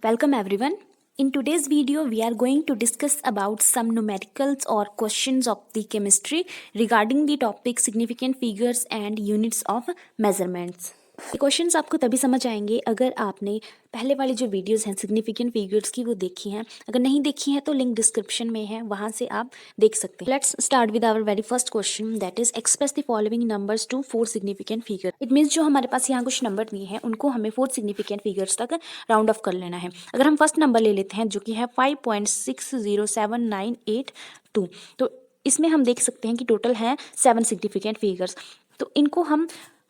Welcome everyone. In today's video, we are going to discuss about some numericals or questions of the chemistry regarding the topic significant figures and units of measurements. ये questions आपको तभी समझ आएंगे अगर आपने पहले वाली जो वीडियोस हैं सिग्निफिकेंट फिगर्स की वो देखी हैं। अगर नहीं देखी हैं तो लिंक डिस्क्रिप्शन में है, वहां से आप देख सकते हैं। Let's start with our very first question, that is express the following numbers to 4 significant figure. It means जो हमारे पास यहाँ कुछ नंबर दिए हैं उनको हमें 4 सिग्निफिकेंट फिगर्स तक राउंड ऑफ कर लेना है। अगर हम फर्स्ट नंबर ले लेते हैं जो कि है 5.6079882, तो इसमें हम देख सकते हैं कि टोटल है 7 सिग्निफिकेंट फिगर्स। तो इनको हम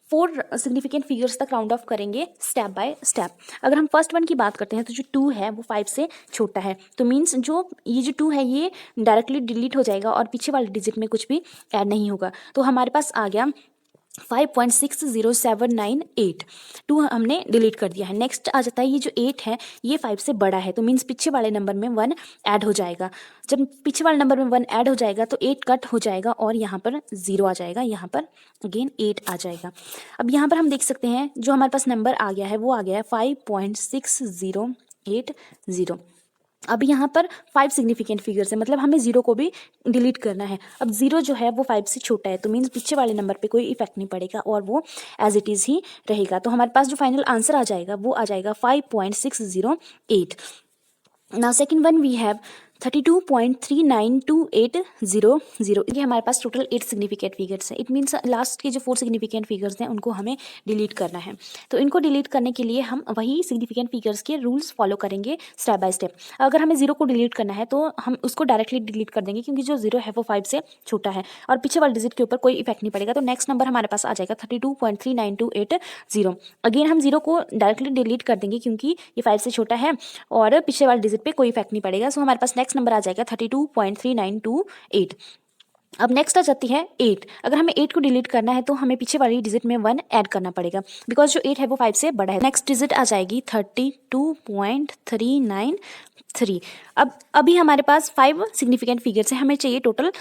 4 सिग्निफिकेंट फिगर्स तक राउंड ऑफ करेंगे स्टेप बाय स्टेप। अगर हम फर्स्ट वन की बात करते हैं तो जो 2 है वो 5 से छोटा है, तो मीन्स जो ये जो 2 है ये डायरेक्टली डिलीट हो जाएगा और पीछे वाले डिजिट में कुछ भी ऐड नहीं होगा। तो हमारे पास आ गया 5.60798, 2 हमने डिलीट कर दिया है। नेक्स्ट आ जाता है ये जो 8 है ये 5 से बड़ा है, तो मीन्स पीछे वाले नंबर में 1 ऐड हो जाएगा। जब पीछे वाले नंबर में 1 ऐड हो जाएगा तो 8 कट हो जाएगा और यहाँ पर 0 आ जाएगा, यहाँ पर अगेन 8 आ जाएगा। अब यहाँ पर हम देख सकते हैं जो हमारे पास नंबर आ गया है वो आ गया है 5.6080। अब यहाँ पर 5 सिग्निफिकेंट फिगर्स है, मतलब हमें 0 को भी डिलीट करना है। अब 0 जो है वो 5 से छोटा है, तो मीन्स पीछे वाले नंबर पे कोई इफेक्ट नहीं पड़ेगा और वो एज इट इज़ ही रहेगा। तो हमारे पास जो फाइनल आंसर आ जाएगा वो आ जाएगा 5.608। Now second one we have 32.392800। ये हमारे पास टोटल 8 सिग्निफिकेंट फिगर्स हैं। इट मीन्स लास्ट के जो 4 सिग्निफिकेंट फिगर्स हैं उनको हमें डिलीट करना है। तो इनको डिलीट करने के लिए हम वही सिग्निफिकेंट फिगर्स के रूल्स फॉलो करेंगे स्टेप बाय स्टेप। अगर हमें 0 को डिलीट करना है तो हम उसको डायरेक्टली डिलीट कर देंगे, क्योंकि जो 0 है वो 5 से छोटा है और पीछे वाले डिजिट के ऊपर कोई इफेक्ट नहीं पड़ेगा। तो नेक्स्ट नंबर हमारे पास आ जाएगा 32.392800। अगेन हम 0 को डायरेक्टली डिलीट कर देंगे क्योंकि ये 5 से छोटा है और पीछे वाले डिजिट पे कोई इफेक्ट नहीं पड़ेगा। सो हमारे पास नेक्स्ट नंबर आ जाएगा 32.3928। अब नेक्स्ट आ जाती है 8। अगर हमें 8 को डिलीट करना है तो हमें पीछे वाली डिजिट में 1 ऐड करना पड़ेगा, बिकॉज जो 8 है वो 5 से बड़ा है। नेक्स्ट डिजिट आ जाएगी 32.393। अब अभी हमारे पास 5 सिग्निफिकेंट फिगर्स है, हमें चाहिए टोटल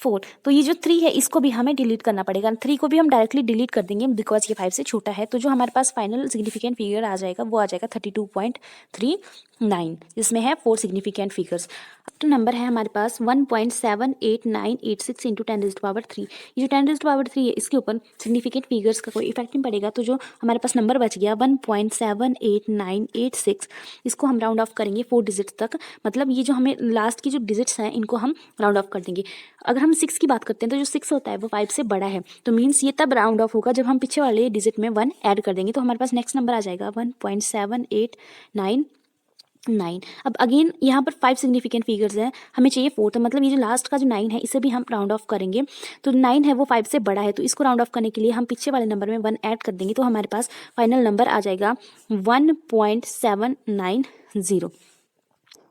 4। तो ये जो 3 है इसको भी हमें डिलीट करना पड़ेगा। 3 को भी हम डायरेक्टली डिलीट कर देंगे बिकॉज ये 5 से छोटा है। तो जो हमारे पास फाइनल सिग्निफिकेंट फिगर आ जाएगा वो आ जाएगा 32.39, जिसमें है 4 सिग्निफिकेंट फिगर्स। तो नंबर है हमारे पास 1.78986 इंटू 10⁻3। ये जो 10⁻3 है इसके ऊपर सिग्निफिकेंट फिगर्स का कोई इफेक्ट नहीं पड़ेगा। तो जो हमारे पास नंबर बच गया 1.78986, इसको हम राउंड ऑफ करेंगे 4 डिजिट्स तक। मतलब ये जो हमें लास्ट की जो डिजिट्स हैं इनको हम राउंड ऑफ कर देंगे। अगर हम 6 की बात करते हैं तो जो 6 होता है वो 5 से बड़ा है, तो मीन्स ये तब राउंड ऑफ होगा जब हम पीछे वाले डिजिट में 1 ऐड कर देंगे। तो हमारे पास नेक्स्ट नंबर आ जाएगा 1.789। अब अगेन यहाँ पर 5 सिग्निफिकेंट फिगर्स हैं, हमें चाहिए 4। तो मतलब ये जो लास्ट का जो 9 है इसे भी हम राउंड ऑफ करेंगे। तो 9 है वो 5 से बड़ा है, तो इसको राउंड ऑफ करने के लिए हम पीछे वाले नंबर में 1 ऐड कर देंगे। तो हमारे पास फाइनल नंबर आ जाएगा 1.790।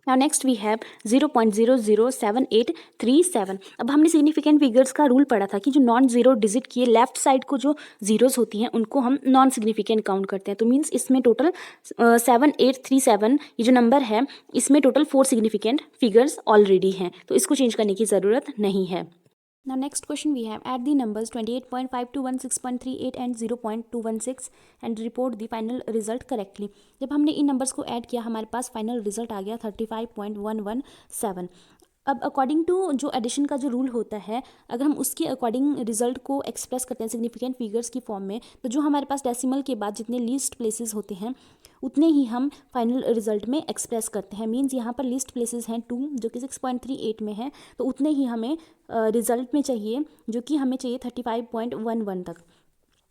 Now next we have 0.007837। अब हमने सिग्निफिकेंट फिगर्स का रूल पढ़ा था कि जो नॉन जीरो डिजिट की लेफ्ट साइड को जो जीरोस होती हैं उनको हम नॉन सिग्निफिकेंट काउंट करते हैं। तो मीन्स इसमें टोटल 7837 ये जो नंबर है इसमें टोटल 4 सिग्निफिकेंट फिगर्स ऑलरेडी हैं, तो इसको चेंज करने की ज़रूरत नहीं है। Now next question we have, add the numbers 28.52, 6.38 and 0.216 and report the final result correctly। जब हमने इन नंबर्स को ऐड किया हमारे पास फाइनल रिजल्ट आ गया 35.117। अब अकॉर्डिंग टू जो एडिशन का जो रूल होता है, अगर हम उसके अकॉर्डिंग रिजल्ट को एक्सप्रेस करते हैं सिग्निफिकेंट फिगर्स की फॉर्म में, तो जो हमारे पास डेसिमल के बाद जितने लीस्ट प्लेसेस होते हैं उतने ही हम फाइनल रिजल्ट में एक्सप्रेस करते हैं। मीन्स यहाँ पर लीस्ट प्लेसेस हैं 2 जो कि 6.38 में है, तो उतने ही हमें रिजल्ट में चाहिए जो कि हमें चाहिए 35.11 तक।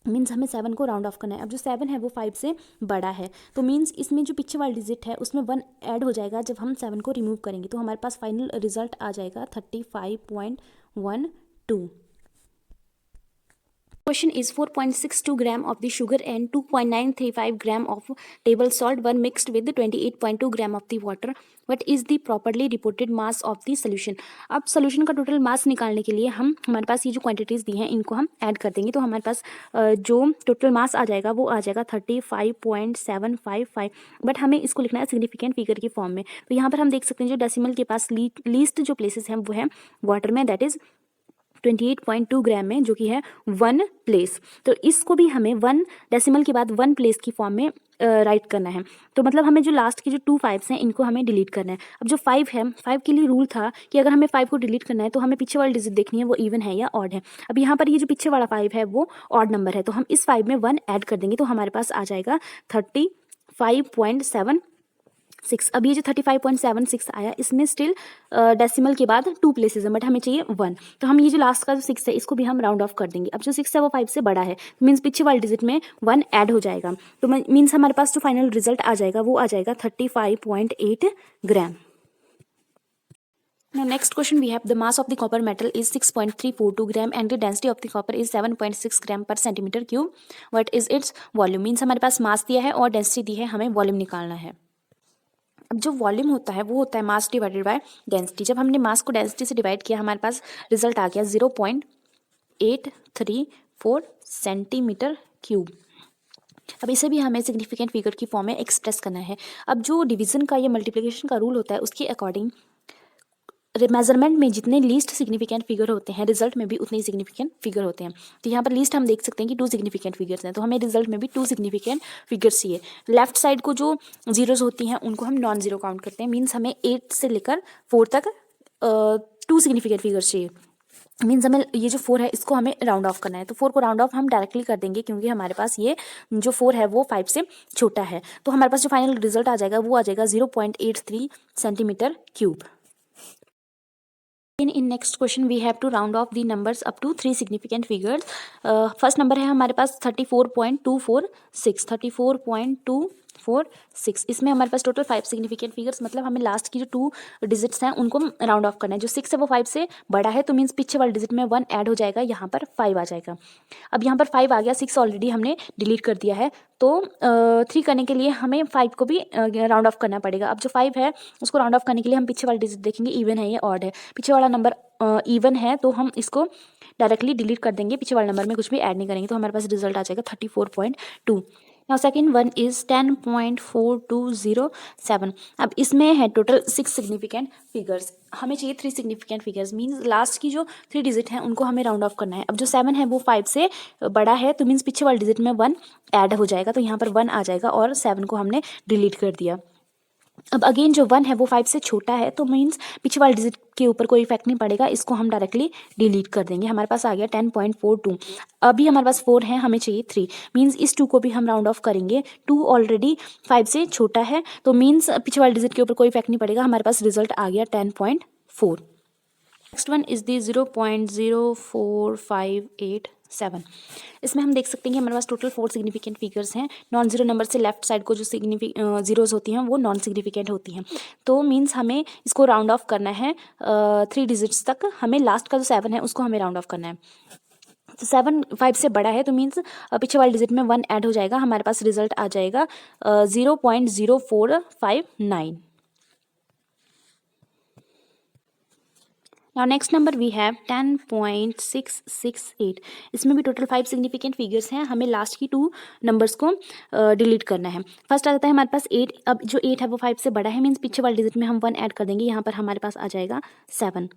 मीन्स हमें 7 को राउंड ऑफ करना है। अब जो 7 है वो 5 से बड़ा है, तो मीन्स इसमें जो पीछे वाला डिजिट है उसमें 1 ऐड हो जाएगा जब हम 7 को रिमूव करेंगे। तो हमारे पास फाइनल रिजल्ट आ जाएगा 35.12। Question is 4.62 gram of the sugar and 2.935 gram of table salt were mixed with 28.2 gram of the water. What is the properly reported mass of the solution? अब सोल्यूशन का total mass निकालने के लिए हम हमारे पास ये जो क्वांटिटीज़ दी हैं इनको हम ऐड कर देंगे। तो हमारे पास जो टोटल मास आ जाएगा वो आ जाएगा 35.755। बट हमें इसको लिखना है सिग्निफिकेंट फिगर की फॉर्म में। तो यहाँ पर हम देख सकते हैं जो डेसिमल के पास लीस्ट जो प्लेसेस हैं वो है वाटर में, दैट इज़ 28.2 ग्राम में, जो कि है 1 प्लेस। तो इसको भी हमें 1 डेसिमल के बाद 1 प्लेस की फॉर्म में राइट करना है। तो मतलब हमें जो लास्ट की जो 2 5s हैं इनको हमें डिलीट करना है। अब जो 5 है, 5 के लिए रूल था कि अगर हमें 5 को डिलीट करना है तो हमें पीछे वाली डिजिट देखनी है वो इवन है या ऑड है। अब यहाँ पर ये जो पीछे वाला 5 है वो ऑड नंबर है, तो हम इस 5 में 1 ऐड कर देंगे तो हमारे पास आ जाएगा 35.76। अब ये जो 35.76 आया, इसमें स्टिल डेसिमल के बाद 2 प्लेसेस है, बट हमें चाहिए 1। तो हम ये जो लास्ट का जो 6 है इसको भी हम राउंड ऑफ कर देंगे। अब जो 6 है वो 5 से बड़ा है, मीन्स पीछे वाली डिजिट में 1 ऐड हो जाएगा, तो मीन्स हमारे पास जो फाइनल रिजल्ट आ जाएगा वो आ जाएगा 35.8 ग्राम। Now next question we have the mass of the copper metal is 6.342 gram and the density of the copper is 7.6 gram per centimeter cube. What is its volume? Means हमारे पास मास दिया है और density दी है, हमें वॉल्यूम निकालना है। अब जो वॉल्यूम होता है वो होता है मास डिवाइडेड बाय डेंसिटी। जब हमने मास को डेंसिटी से डिवाइड किया हमारे पास रिजल्ट आ गया 0.834 सेंटीमीटर क्यूब। अब इसे भी हमें सिग्निफिकेंट फिगर की फॉर्म में एक्सप्रेस करना है। अब जो डिवीजन का या मल्टीप्लिकेशन का रूल होता है उसके अकॉर्डिंग मेजरमेंट में जितने लीस्ट सिग्निफिकेंट फिगर होते हैं रिजल्ट में भी उतने ही सिग्निफिकेंट फिगर होते हैं। तो यहाँ पर लीस्ट हम देख सकते हैं कि 2 सिग्निफिकेंट फिगर्स हैं, तो हमें रिजल्ट में भी 2 सिग्निफिकेंट फिगर्स चाहिए। लेफ्ट साइड को जो जीरोज होती हैं उनको हम नॉन जीरो काउंट करते हैं, मीन्स हमें 8 से लेकर 4 तक 2 सिग्निफिकेंट फिगर्स चाहिए। मीन्स हमें ये जो 4 है इसको हमें राउंड ऑफ करना है, तो 4 को राउंड ऑफ हम डायरेक्टली कर देंगे क्योंकि हमारे पास ये जो 4 है वो 5 से छोटा है। तो हमारे पास जो फाइनल रिजल्ट आ जाएगा वो आ जाएगा 0.83 centimetre cube. In next question we have to round off the numbers up to 3 significant figures. First number है हमारे पास 34.246, 34.246। इसमें हमारे पास टोटल 5 सिग्निफिकेंट फिगर्स, मतलब हमें लास्ट की जो 2 डिजिट्स हैं उनको राउंड ऑफ करना है। जो 6 है वो 5 से बड़ा है, तो मीन्स पीछे वाले डिजिट में 1 ऐड हो जाएगा, यहाँ पर 5 आ जाएगा। अब यहाँ पर 5 आ गया, 6 ऑलरेडी हमने डिलीट कर दिया है, तो 3 करने के लिए हमें 5 को भी राउंड ऑफ करना पड़ेगा। अब जो 5 है उसको राउंड ऑफ करने के लिए हम पीछे वाला डिजिट देखेंगे इवन है या ऑड है। पीछे वाला नंबर इवन है तो हम इसको डायरेक्टली डिलीट कर देंगे, पीछे वाले नंबर में कुछ भी ऐड नहीं करेंगे, तो हमारे पास रिजल्ट आ जाएगा 34.2। Now second one is 10.4207। अब इसमें है टोटल 6 सिग्निफिकेंट फिगर्स, हमें चाहिए 3 सिग्निफिकेंट फिगर्स, मीन्स लास्ट की जो 3 डिजिट हैं उनको हमें राउंड ऑफ करना है। अब जो 7 है वो 5 से बड़ा है, तो मीन्स पीछे वाले डिजिट में 1 ऐड हो जाएगा, तो यहाँ पर 1 आ जाएगा और 7 को हमने डिलीट कर दिया। अब अगेन जो 1 है वो 5 से छोटा है, तो मीन्स पीछे वाले डिजिट के ऊपर कोई इफेक्ट नहीं पड़ेगा, इसको हम डायरेक्टली डिलीट कर देंगे। हमारे पास आ गया 10.42। अभी हमारे पास 4 है, हमें चाहिए 3, मीन्स इस 2 को भी हम राउंड ऑफ करेंगे। 2 ऑलरेडी 5 से छोटा है, तो मीन्स पीछे वाले डिजिट के ऊपर कोई इफेक्ट नहीं पड़ेगा, हमारे पास रिजल्ट आ गया 10.4। Next one is the 0.04587। इसमें हम देख सकते हैं कि हमारे पास टोटल 4 सिग्निफिकेंट फिगर्स हैं। नॉन जीरो नंबर से लेफ्ट साइड को जो जीरोज होती हैं वो नॉन सिग्निफिकेंट होती हैं, तो मीन्स हमें इसको राउंड ऑफ करना है 3 डिजिट्स तक। हमें लास्ट का जो 7 है उसको हमें राउंड ऑफ करना है। तो 7 5 से बड़ा है, तो मीन्स पीछे वाले डिजिट में 1 ऐड हो जाएगा, हमारे पास रिजल्ट आ जाएगा 0.0459। Now next number we have 10.668। इसमें भी टोटल 5 सिग्निफिकेंट फिगर्स हैं, हमें लास्ट की 2 नंबर्स को डिलीट करना है। फर्स्ट आ जाता है हमारे पास 8। अब जो 8 है वो 5 से बड़ा है, मीन्स पीछे वाले डिजिट में हम 1 ऐड कर देंगे, यहाँ पर हमारे पास आ जाएगा 7।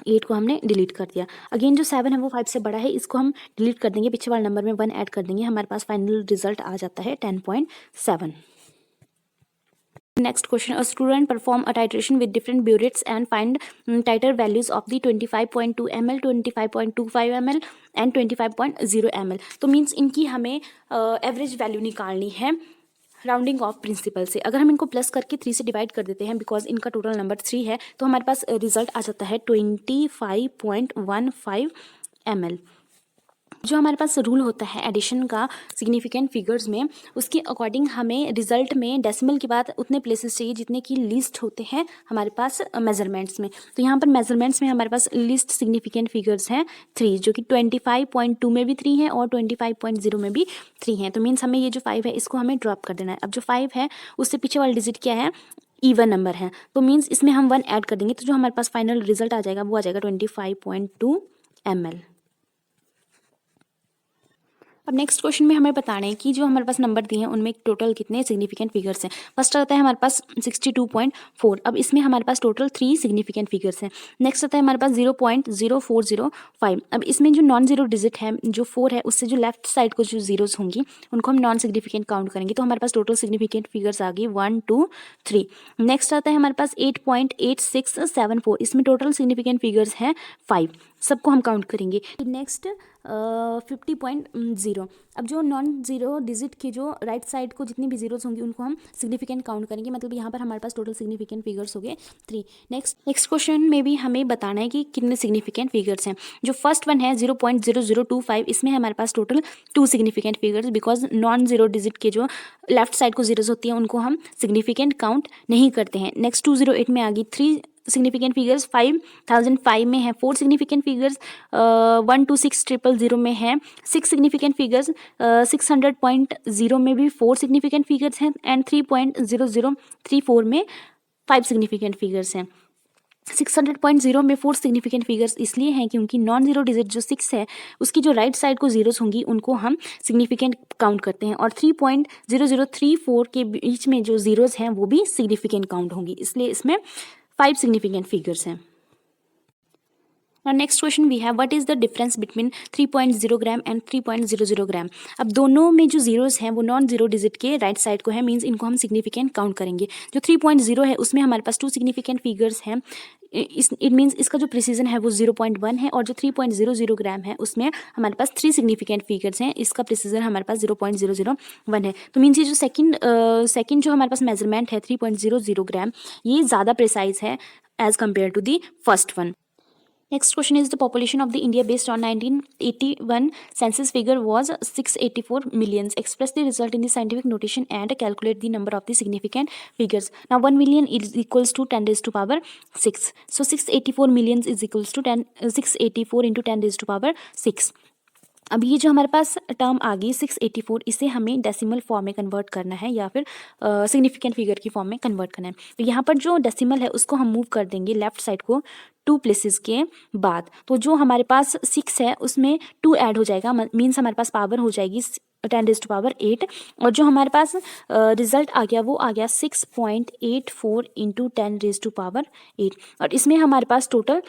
8 को हमने डिलीट कर दिया। अगेन जो 7 है वो 5 से बड़ा है, इसको हम डिलीट कर देंगे, पीछे वाले नंबर में 1 ऐड कर देंगे, हमारे पास फाइनल रिजल्ट आ जाता है 10.7। Next question, a student perform a titration with different burets and find titer values of the 25.2 ml, 25.25 ml and 25.0 ml। तो मीन्स इनकी हमें एवरेज वैल्यू निकालनी है राउंडिंग ऑफ प्रिंसिपल से। अगर हम इनको प्लस करके 3 से डिवाइड कर देते हैं, बिकॉज इनका टोटल नंबर 3 है, तो हमारे पास रिजल्ट आ जाता है 25.15 ml। जो हमारे पास रूल होता है एडिशन का सिग्निफिकेंट फिगर्स में, उसके अकॉर्डिंग हमें रिजल्ट में डेसिमल के बाद उतने प्लेसेस चाहिए जितने की लिस्ट होते हैं हमारे पास मेजरमेंट्स में। तो यहाँ पर मेजरमेंट्स में हमारे पास लिस्ट सिग्निफिकेंट फिगर्स हैं 3, जो कि 25.2 में भी 3 है और 25.0 में भी 3 है। तो मीन्स हमें ये जो 5 है इसको हमें ड्रॉप कर देना है। अब जो 5 है उससे पीछे वाला डिजिट क्या है, इवन नंबर है, तो मीन्स इसमें हम 1 ऐड कर देंगे, तो जो हमारे पास फाइनल रिजल्ट आ जाएगा वो आ जाएगा 25.2 ml। अब नेक्स्ट क्वेश्चन में हमें बताना है कि जो हमारे पास नंबर दिए हैं उनमें टोटल कितने सिग्निफिकेंट फिगर्स हैं। फर्स्ट आता है हमारे पास 62.4। अब इसमें हमारे पास टोटल 3 सिग्निफिकेंट फिगर्स हैं। नेक्स्ट आता है हमारे पास 0.0405। अब इसमें जो नॉन जीरो डिजिट है जो 4 है उससे जो लेफ्ट साइड को जो जीरोज होंगी उनको हम नॉन सिग्निफिकेंट काउंट करेंगे, तो हमारे पास टोटल सिग्निफिकेंट फिगर्स आ गई 1 2 3। नेक्स्ट आता है हमारे पास 8.8674। इसमें टोटल सिग्निफिकेंट फिगर्स हैं 5, सबको हम काउंट करेंगे। नेक्स्ट 50.0। अब जो नॉन जीरो डिजिट के जो राइट साइड को जितनी भी जीरोस होंगी उनको हम सिग्निफिकेंट काउंट करेंगे, मतलब यहाँ पर हमारे पास टोटल सिग्निफिकेंट फिगर्स हो गए 3। नेक्स्ट क्वेश्चन में भी हमें बताना है कि कितने सिग्निफिकेंट फिगर्स हैं। जो फर्स्ट वन है 0.0025, इसमें हमारे पास total 2 significant figures, because non zero digit के जो लेफ्ट साइड को जीरोस होती हैं उनको हम सिग्निफिकेंट काउंट नहीं करते हैं। नेक्स्ट 208 में आ गई 3 सिग्निफिकेंट फिगर्स, 5005 में है 4 सिग्निफिकेंट फिगर्स, 12600 में है 6 सिग्निफिकेंट फिगर्स, 600.0 में भी 4 सिग्निफिकेंट फिगर्स हैं एंड 3.0034 में 5 सिग्निफिकेंट फिगर्स हैं। 600.0 में 4 सिग्निफिकेंट फिगर्स इसलिए हैं क्योंकि नॉन जीरो डिजिट जो 6 है उसकी जो राइट साइड को जीरोस होंगी उनको हम सिग्निफिकेंट काउंट करते हैं, और 3.0034 के बीच में जो जीरोस हैं वो भी सिग्निफिकेंट काउंट होंगी, इसलिए इसमें 5 सिग्निफिकेंट फिगर्स हैं। Now next question we have, what is the difference between 3.0 gram and 3.00 ग्राम। अब दोनों में जो जीरोस हैं वो नॉन जीरो डिजिट के राइट साइड को है, मींस इनको हम सिग्निफिकेंट काउंट करेंगे। जो 3.0 है उसमें हमारे पास 2 सिग्निफिकेंट फिगर्स हैं, इट मीन्स इसका जो प्रिसीजन है वो 0.1 है, और जो 3.00 ग्राम है उसमें हमारे पास 3 सिग्निफिकेंट फिगर्स हैं, इसका प्रिसीजन हमारे पास 0.001 है। तो मीन्स ये जो सेकंड जो हमारे पास मेजरमेंट है 3.00 ग्राम, ये ज़्यादा प्रिसाइज है as compare to the first one. Next question is the population of the India based on 1981 census figure was 684 millions. Express the result in the scientific notation and calculate the number of the significant figures. Now 1 million is equals to 10 raised to power 6. So 684 millions is equals to 684 into 10 raised to power 6. अब ये जो हमारे पास term आ गई 684, इसे हमें decimal form में convert करना है या फिर सिग्निफिकेंट फिगर की फॉर्म में कन्वर्ट करना है। तो यहाँ पर जो डेसिमल है उसको हम मूव कर देंगे लेफ्ट साइड को 2 प्लेसेस के बाद, तो जो हमारे पास 6 है उसमें 2 ऐड हो जाएगा, मीन्स हमारे पास पावर हो जाएगी 10 रेज़ टू पावर 8, और जो हमारे पास रिजल्ट आ गया वो आ गया 6.84 इंटू 10 रेज़ टू पावर 8, और इसमें हमारे पास टोटल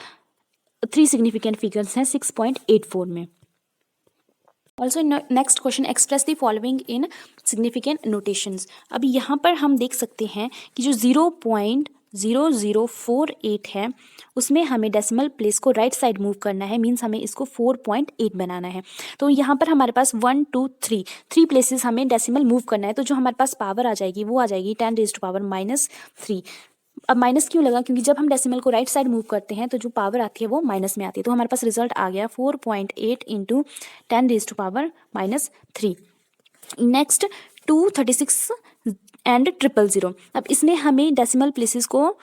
3 सिग्निफिकेंट फिगर्स हैं 6.84 में। Also next question, express the following in significant notations. अब यहाँ पर हम देख सकते हैं कि जो 0.0048 है उसमें हमें डेसिमल प्लेस को राइट साइड मूव करना है, मीन्स हमें इसको 4.8 बनाना है। तो यहाँ पर हमारे पास 1 2 3 प्लेसेस हमें डेसिमल मूव करना है, तो जो हमारे पास पावर आ जाएगी वो आ जाएगी 10 रेज़ टू पावर -3। अब माइनस क्यों लगा, क्योंकि जब हम डेसिमल को राइट साइड मूव करते हैं तो जो पावर आती है वो माइनस में आती है, तो हमारे पास रिजल्ट आ गया 4.8 into 10 rays to power -3। Next 236 and 000। अब इसमें हमें डेसिमल प्लेसेस को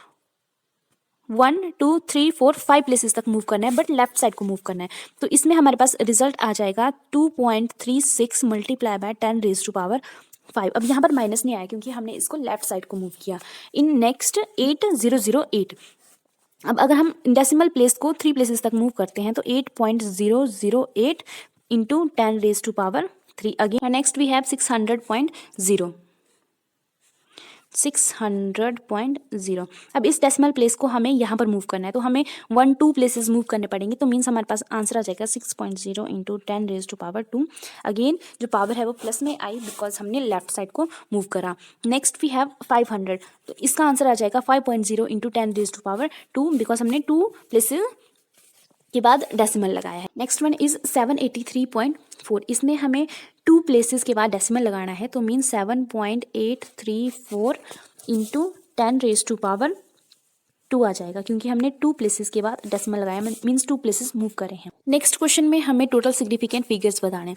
1 2 3 4 5 प्लेसेस तक मूव करना है, बट लेफ्ट साइड को मूव करना है, तो इसमें हमारे पास रिजल्ट आ जाएगा 2.36 multiply by 10 rays to power 5। अब यहाँ पर माइनस नहीं आया क्योंकि हमने इसको लेफ्ट साइड को मूव किया। इन नेक्स्ट 8008, अब अगर हम डेसिमल प्लेस को 3 प्लेसेस तक मूव करते हैं तो 8.008 into 10 rays to power 3 again. Next we have 600.0। अब इस डेसिमल प्लेस को हमें यहाँ पर मूव करना है, तो हमें 1 2 प्लेसेस मूव करने पड़ेंगे, तो मीन्स हमारे पास आंसर आ जाएगा 6.0 into 10 rays to power 2। Again जो पावर है वो प्लस में आई बिकॉज हमने लेफ्ट साइड को मूव करा। नेक्स्ट वी हैव 500, तो इसका आंसर आ जाएगा 5.0 into 10 rays to power 2 because हमने 2 प्लेसेस के बाद डेसिमल लगाया है। नेक्स्ट वन इज 783.4, इसमें हमें 2 प्लेसेस के बाद डेसिमल लगाना है, तो mean 7.834 into 10 rays to power 2 आ जाएगा क्योंकि हमने 2 प्लेसेस के बाद डेसिमल लगाया, मीन्स 2 प्लेसेस मूव करे हैं। नेक्स्ट क्वेश्चन में हमें टोटल सिग्निफिकेंट फिगर्स बताने।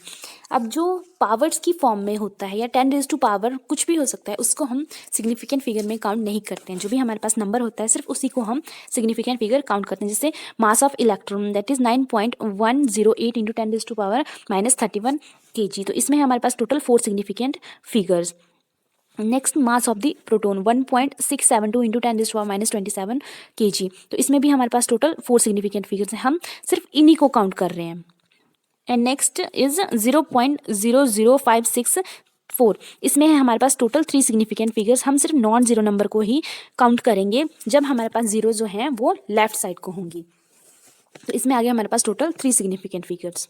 अब जो पावर्स की फॉर्म में होता है या 10 रेज़ टू पावर कुछ भी हो सकता है, उसको हम सिग्निफिकेंट फिगर में काउंट नहीं करते हैं। जो भी हमारे पास नंबर होता है सिर्फ उसी को हम सिग्निफिकेंट फिगर काउंट करते हैं। जैसे mass of electron that is 9.108 into 10 rays to power -31 kg, तो इसमें हमारे पास total 4 significant figures. Next mass of the proton 1.672 into 10 rays to power -27 kg, तो इसमें भी हमारे पास टोटल 4 सिग्निफिकेंट फिगर्स हैं, हम सिर्फ इन्हीं को काउंट कर रहे हैं। And next is 0.00564। इसमें है हमारे पास टोटल 3 सिग्निफिकेंट फिगर्स। हम सिर्फ नॉन जीरो नंबर को ही काउंट करेंगे जब हमारे पास जीरो जो हैं वो लेफ्ट साइड को होंगी। तो इसमें आ गया हमारे पास total 3 significant figures.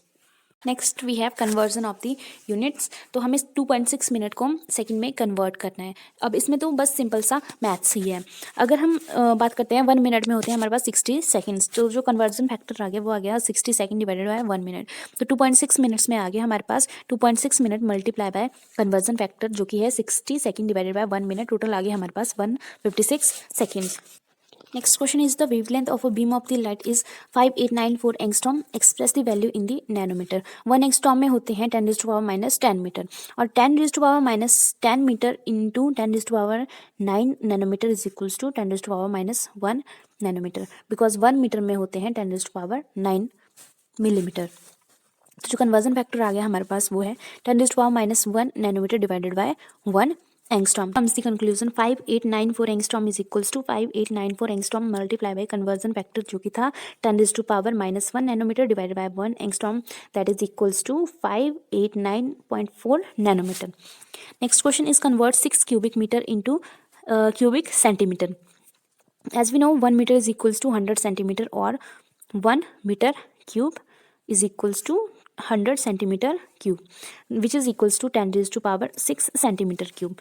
Next we have conversion of the units. तो हमें 2.6 मिनट को सेकंड में कन्वर्ट करना है। अब इसमें तो बस सिंपल सा मैथ्स ही है। अगर हम बात करते हैं 1 मिनट में होते हैं हमारे पास 60 सेकंड्स, तो जो कन्वर्जन फैक्टर आ गया वो आ गया 60 सेकंड डिवाइडेड बाय 1 मिनट। तो 2.6 मिनट्स में आ गया हमारे पास 2.6 minute multiply by conversion factor जो कि है 60 second divided by 1 minute. Total आ गया हमारे पास 156 seconds. Next question is the wavelength of a beam of the light is 5894 angstrom. Express the value in the nanometer. 1 angstrom में होते हैं 10 raised to power minus 10 metre, और 10 raised to power minus 10 metre into 10 raised to power 9 nanometer is equals to 10 raised to power minus 1 nanometer, because 1 metre में होते हैं 10 raised to power 9 millimetre. तो जो conversion factor आ गया हमारे पास वो है 10 raised to power minus 1 nanometer divided by 1 angstrom. Comes the conclusion 5894 angstrom is equals to 5894 angstrom multiply by conversion factor जो कि था 10 raised to power minus 1 nanometer divided by 1 angstrom, that is equals to 589.4 nanometer. Next question is convert 6 cubic meter into cubic centimeter. As we know 1 meter is equals to 100 centimeter or 1 meter cube is equals to 100 centimeter cube, which is equals to 10 raised to power 6 centimeter cube.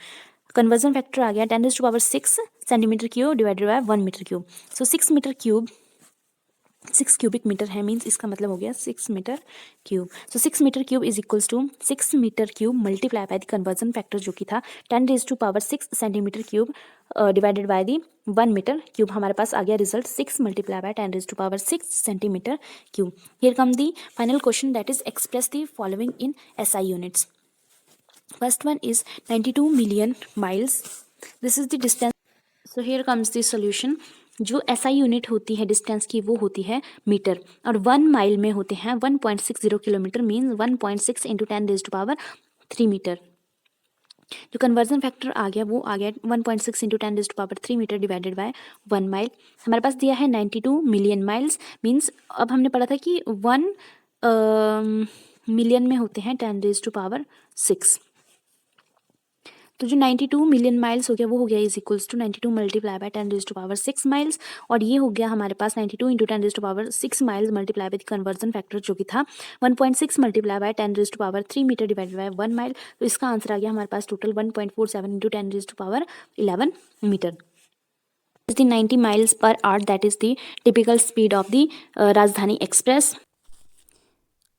Conversion factor आ गया 10 raised to power 6 centimetre cube divided by 1 metre cube. So 6 metre cube 6 cubic metre है, means इसका मतलब हो गया 6 metre cube. So 6 metre cube is equals to 6 metre cube multiply by the conversion factor जो कि था 10 raised to power 6 centimetre cube divided by the 1 metre cube. हमारे पास आ गया result 6 multiply by 10 raised to power 6 centimetre cube. Here come the final question, that is express the following in SI units. First one is 92 million miles. This is the distance. So here comes the solution. जो SI unit होती है distance की वो होती है metre, और 1 mile में होते हैं 1.60 kilometre, means 1.6 into 10 raised to power 3 metre. जो कन्वर्जन फैक्टर आ गया वो आ गया 1.6 into 10 raised to power 3 metre divided by 1 mile. हमारे पास दिया है 92 मिलियन माइल्स, मीन्स अब हमने पढ़ा था कि 1 मिलियन में होते हैं 10 raised to power 6। तो जो 92 मिलियन माइल्स हो गया वो हो गया is equals to 92 multiply by 10 raised to power 6 miles, और ये हो गया हमारे पास 92 into 10 raised to power 6 miles multiply by the conversion factor जो कि था 1.6 multiply by 10 raised to power 3 metre divided by 1 mile. तो इसका आंसर आ गया हमारे पास total 1.47 into 10 raised to power 11 metre. Is the 90 miles per hour, that is the typical speed of the Rajdhani Express.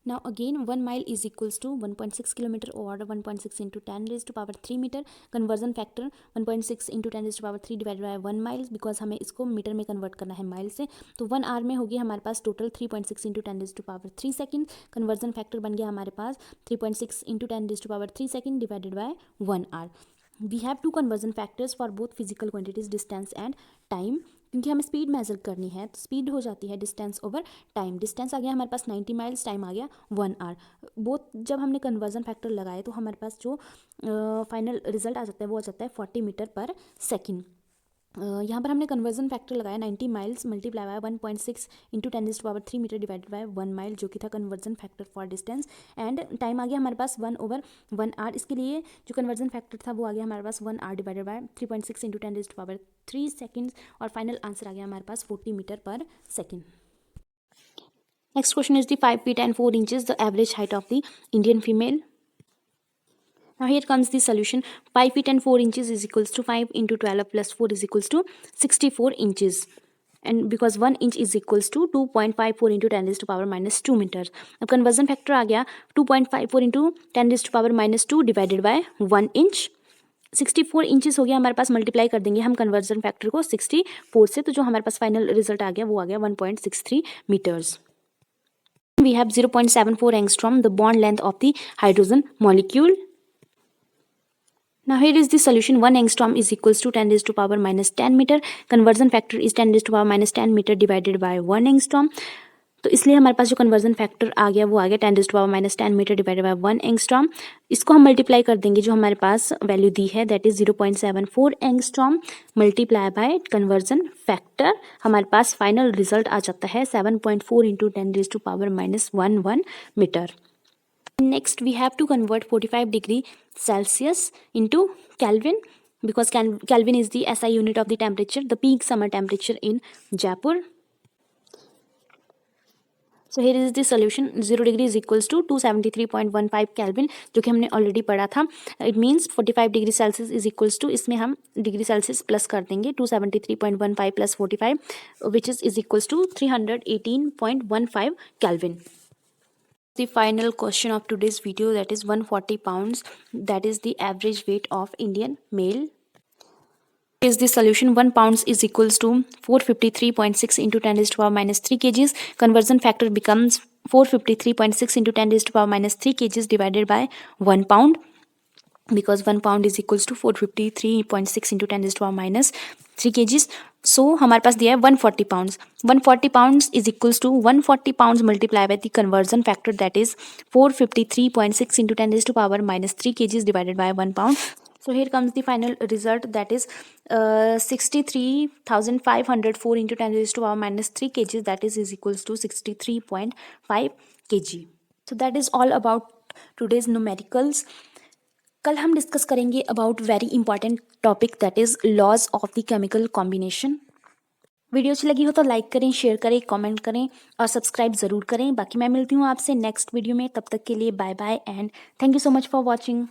Now again 1 mile is equals to 1.6 kilometer or 1.6 into 10 raised to power 3 metre. Conversion factor 1.6 into 10 raised to power 3 divided by 1 mile, because हमें इसको metre में convert करना है mile से। तो 1 our में होगी हमारे पास total 3.6 into 10 raised to power 3 second. Conversion factor बन गया हमारे पास 3.6 into 10 raised to power 3 second divided by 1 hour. We have 2 conversion factors for both physical quantities distance and time, क्योंकि हमें स्पीड मेजर करनी है तो स्पीड हो जाती है डिस्टेंस ओवर टाइम। डिस्टेंस आ गया हमारे पास 90 माइल्स, टाइम आ गया 1 आवर। बोथ जब हमने कन्वर्जन फैक्टर लगाए तो हमारे पास जो फाइनल रिजल्ट आ जाता है वो आ जाता है 40 मीटर पर सेकेंड। यहाँ पर हमने कन्वर्जन फैक्टर लगाया 90 miles multiply by 1.6 into 10 raised to power 3 metre divided by 1 mile, जो कि था conversion factor for distance, and time आ गया हमारे पास 1/1 आवर। इसके लिए जो कन्वर्जन फैक्टर था वो आ गया हमारे पास 1 hour divided by 3.6 into 10 raised to power 3 seconds, और फाइनल आंसर आ गया हमारे पास 40 मीटर पर second. Next question is the 5 feet and 4 inches the average height of the Indian female. Now here comes the solution. 5 feet and 4 inches is equals to 5 into 12 plus 4 is equals to 64 inches. And because 1 inch is equals to 2.54 into 10 raised to power minus 2 meters. अब conversion factor आ गया 2.54 into 10 raised to power minus 2 divided by 1 inch. 64 inches हो गया हमारे पास, multiply कर देंगे हम conversion factor को 64 से, तो जो हमारे पास फाइनल रिजल्ट आ गया वो आ गया 1.63 metres. We have 0.74 angstrom, the bond length of the hydrogen molecule. Now here is the solution. 1 angstrom is equals to 10 raised to power minus 10 meter. Conversion factor is 10 raised to power minus 10 meter divided by 1 angstrom. तो इसलिए हमारे पास जो conversion factor आ गया वो आ गया 10⁻⁻10 metre divided by 1 angstrom. इसको हम मल्टीप्लाई कर देंगे जो हमारे पास वैल्यू दी है that is 0.74 angstrom multiply by conversion factor. हमारे पास फाइनल रिजल्ट आ जाता है 7.4 into 10⁻⁻11 metre. Next we have to convert 45 degree Celsius into Kelvin because Kelvin is the SI unit of the temperature, the peak summer temperature in Jaipur. So here is the solution. 0 degree is equals to 273.15 Kelvin जो कि हमने already पढ़ा था. It means 45 degree Celsius is equals to, इसमें हम degree Celsius plus कर देंगे 273.15 plus 45 which is equals to 318.15 Kelvin. The final question of today's video, that is 140 pounds, that is the average weight of Indian male. Is the solution. 1 pounds is equals to 453.6 into 10⁻³ kgs. Conversion factor becomes 453.6 into 10⁻³ kgs divided by 1 pound, because 1 pound is equals to 453.6 into 10⁻³ kgs. So हमारे पास दिया है 140 pounds. 140 pounds is equals to 140 pounds multiplied by the conversion factor, that is 453.6 into 10⁻³ kgs divided by 1 pound. So here comes the final result, that is 63,504 into 10⁻³ kgs, that is equals to 63.5 kg. So that is all about today's numericals. कल हम discuss करेंगे about very important topic, that is laws of the chemical combination. Video अच्छी लगी हो तो like करें, share करें, comment करें और सब्सक्राइब ज़रूर करें। बाकी मैं मिलती हूँ आपसे नेक्स्ट वीडियो में, तब तक के लिए bye bye and thank you so much for watching.